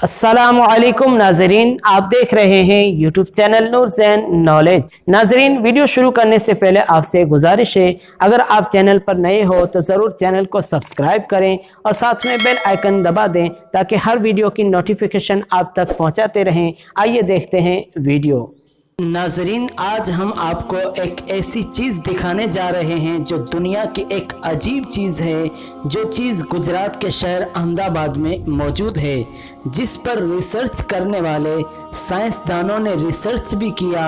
अस्सलामुअलैकुम नाजरीन, आप देख रहे हैं यूट्यूब चैनल नूर ज़ैन नॉलेज। नाजरीन, वीडियो शुरू करने से पहले आपसे गुजारिश है, अगर आप चैनल पर नए हो तो ज़रूर चैनल को सब्सक्राइब करें और साथ में बेल आइकन दबा दें ताकि हर वीडियो की नोटिफिकेशन आप तक पहुंचाते रहें। आइए देखते हैं वीडियो। नाजरीन, आज हम आपको एक ऐसी चीज़ दिखाने जा रहे हैं जो दुनिया की एक अजीब चीज़ है, जो चीज़ गुजरात के शहर अहमदाबाद में मौजूद है, जिस पर रिसर्च करने वाले साइंसदानों ने रिसर्च भी किया,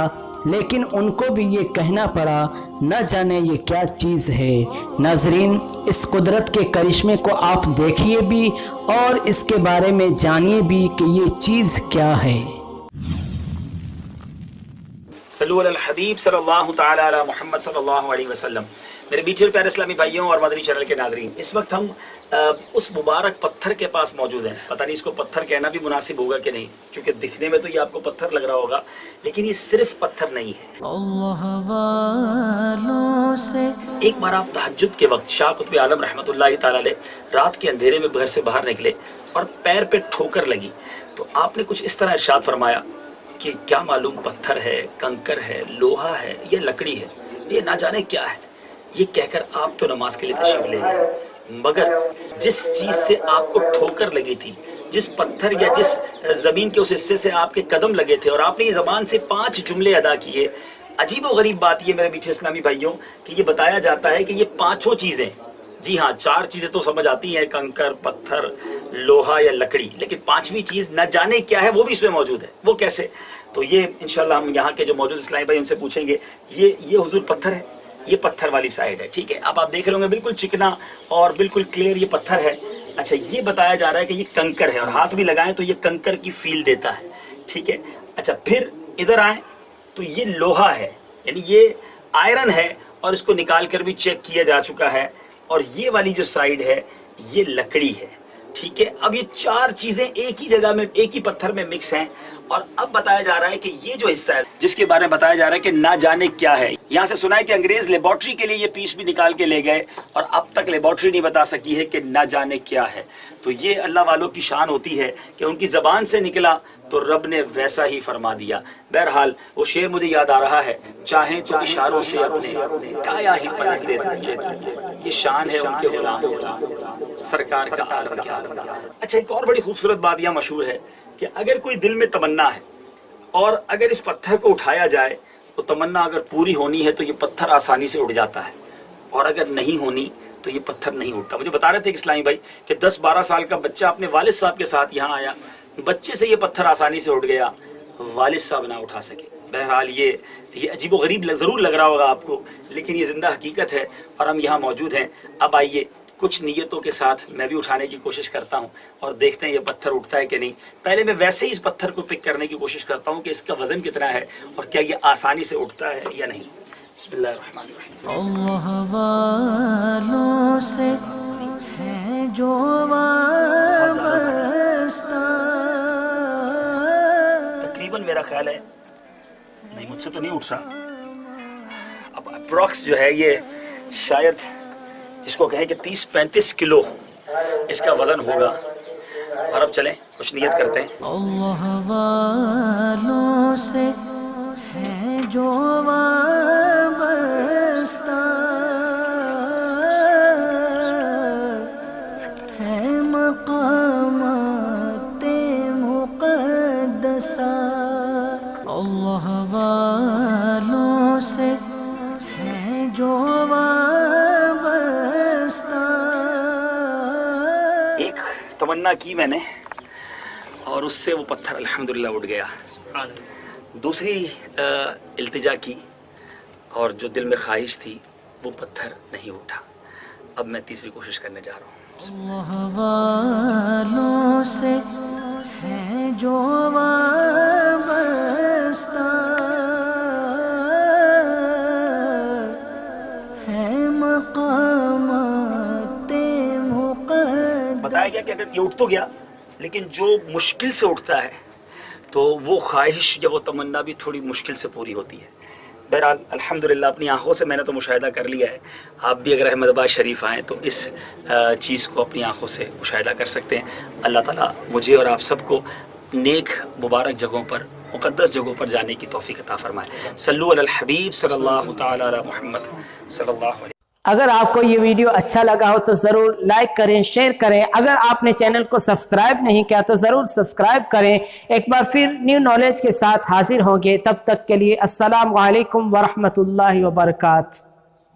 लेकिन उनको भी ये कहना पड़ा न जाने ये क्या चीज़ है। नाजरीन, इस कुदरत के करिश्मे को आप देखिए भी और इसके बारे में जानिए भी कि ये चीज़ क्या है। सल्लु अलल हबीब सल्लल्लाहु तआला अला मुहम्मद सल्लल्लाहु अलैहि वसल्लम। मेरे मीठे और प्यारे इस्लामी भाइयों और मदनी चैनल के नाजरीन, इस वक्त हम उस मुबारक पत्थर के पास मौजूद हैं। पता नहीं इसको पत्थर कहना भी मुनासिब होगा कि नहीं, क्योंकि दिखने में तो ये आपको पत्थर लग रहा होगा, लेकिन ये सिर्फ पत्थर नहीं है। एक बार आप तहज्जुद के वक्त शाह कुतुब आलम रहमतुल्लाहि तआला अलैह रात के अंधेरे में घर से बाहर निकले और पैर पे ठोकर लगी, तो आपने कुछ इस तरह इरशाद फरमाया कि क्या मालूम पत्थर है, कंकर है, लोहा है या लकड़ी है, ये ना जाने क्या है। ये कहकर आप तो नमाज के लिए तशरीफ ले गए, मगर जिस चीज से आपको ठोकर लगी थी, जिस पत्थर या जिस जमीन के उस हिस्से से आपके कदम लगे थे और आपने ये जबान से 5 जुमले अदा किए, अजीब व गरीब बात ये मेरे मीठे इस्लामी भाइयों कि ये बताया जाता है कि ये 5 चीजें, जी हाँ 4 चीजें तो समझ आती हैं, कंकर, पत्थर, लोहा या लकड़ी, लेकिन 5वीं चीज न जाने क्या है वो भी इसमें मौजूद है। वो कैसे? तो ये इंशाल्लाह हम यहाँ के जो मौजूद इस्लामी भाई उनसे पूछेंगे। ये हुजूर पत्थर है, ये पत्थर वाली साइड है, ठीक है। अब आप देख रहे होंगे बिल्कुल चिकना और बिल्कुल क्लियर ये पत्थर है। अच्छा, ये बताया जा रहा है कि ये कंकर है और हाथ भी लगाएं तो ये कंकर की फील देता है, ठीक है। अच्छा, फिर इधर आए तो ये लोहा है, यानी ये आयरन है और इसको निकाल कर भी चेक किया जा चुका है। और ये वाली जो साइड है ये लकड़ी है, ठीक है। अब ये 4 चीजें एक ही जगह में, एक ही पत्थर में मिक्स हैं। और अब बताया जा रहा है कि ये जो हिस्सा है जिसके बारे में बताया जा रहा है कि ना जाने क्या है, यहाँ से सुना है कि अंग्रेज लेबोरेटरी के लिए ये पीस भी निकाल के ले गए और अब तक लेबोरेटरी नहीं बता सकी है कि ना जाने क्या है। तो ये अल्लाह वालों की शान होती है कि उनकी जबान से निकला तो रब ने वैसा ही फरमा दिया। बहरहाल वो शेर मुझे याद आ रहा है, चाहे तो इशारों से अपने काया ही पलट देते हैं। ये शान है उनके गुलामों की, सरकार का आलम क्या। अच्छा, एक और बड़ी खूबसूरत बात यह मशहूर है कि अगर कोई दिल में तमन्ना है और अगर इस पत्थर को उठाया जाए तो तमन्ना अगर पूरी होनी है तो ये पत्थर आसानी से उठ जाता है, और अगर नहीं होनी तो ये पत्थर नहीं उठता। मुझे बता रहे थे इस्लामी भाई कि 10-12 साल का बच्चा अपने वालिद साहब के साथ यहाँ आया, बच्चे से ये पत्थर आसानी से उठ गया, वालिद साहब ना उठा सके। बहरहाल ये अजीबो गरीब जरूर लग रहा होगा आपको, लेकिन ये जिंदा हकीकत है और हम यहाँ मौजूद हैं। अब आइए कुछ नियतों के साथ मैं भी उठाने की कोशिश करता हूं और देखते हैं ये पत्थर उठता है कि नहीं। पहले मैं वैसे ही इस पत्थर को पिक करने की कोशिश करता हूं कि इसका वजन कितना है और क्या ये आसानी से उठता है या नहीं। बिस्मिल्लाहिर्रहमानिर्रहीम। अल्लाह वालों से है जो वाबस्ता, तकरीबन मेरा ख्याल है, नहीं मुझसे तो नहीं उठ रहा। अब अप्रॉक्स जो है ये शायद जिसको कहें कि 30-35 किलो इसका वजन होगा। और अब चलें कुछ नियत करते हैं। अल्लाह वालों से है जो वाबस्ता, है मकामाते मुक़द्दसा। अल्लाह वालों से है जो तमन्ना की मैंने और उससे वो पत्थर अल्हम्दुलिल्लाह उठ गया। दूसरी इल्तिजा की और जो दिल में ख्वाहिश थी वो पत्थर नहीं उठा। अब मैं तीसरी कोशिश करने जा रहा हूँ। अल्लाह वालों से है जो वाबस्ता, है मकामाते मुक़द्दसा। बताया गया कि अगर ये उठ तो गया, लेकिन जो मुश्किल से उठता है तो वो ख्वाहिश या वो तमन्ना भी थोड़ी मुश्किल से पूरी होती है। بہرحال الحمدللہ اپنی آنکھوں سے میں نے تو مشاہدہ کر لیا ہے. آپ بھی اگر احمد آباد شریف آئیں تو اس چیز کو اپنی آنکھوں سے مشاہدہ کر سکتے ہیں. اللہ تعالیٰ مجھے اور آپ سب کو نیک مبارک جگہوں پر، مقدس جگہوں پر جانے کی توفیق عطا فرمائے. صلو علی الحبیب صلی اللہ تعالی علی محمد صلی اللہ علیہ. اگر آپ کو یہ ویڈیو اچھا لگا ہو تو ضرور لائک کریں، شیئر کریں. اگر آپ نے چینل کو سبسکرائب نہیں کیا تو ضرور سبسکرائب کریں. ایک بار پھر نیو نالج کے ساتھ حاضر ہوں گے. تب تک کے لیے السلام علیکم ورحمۃ اللہ وبرکاتہ.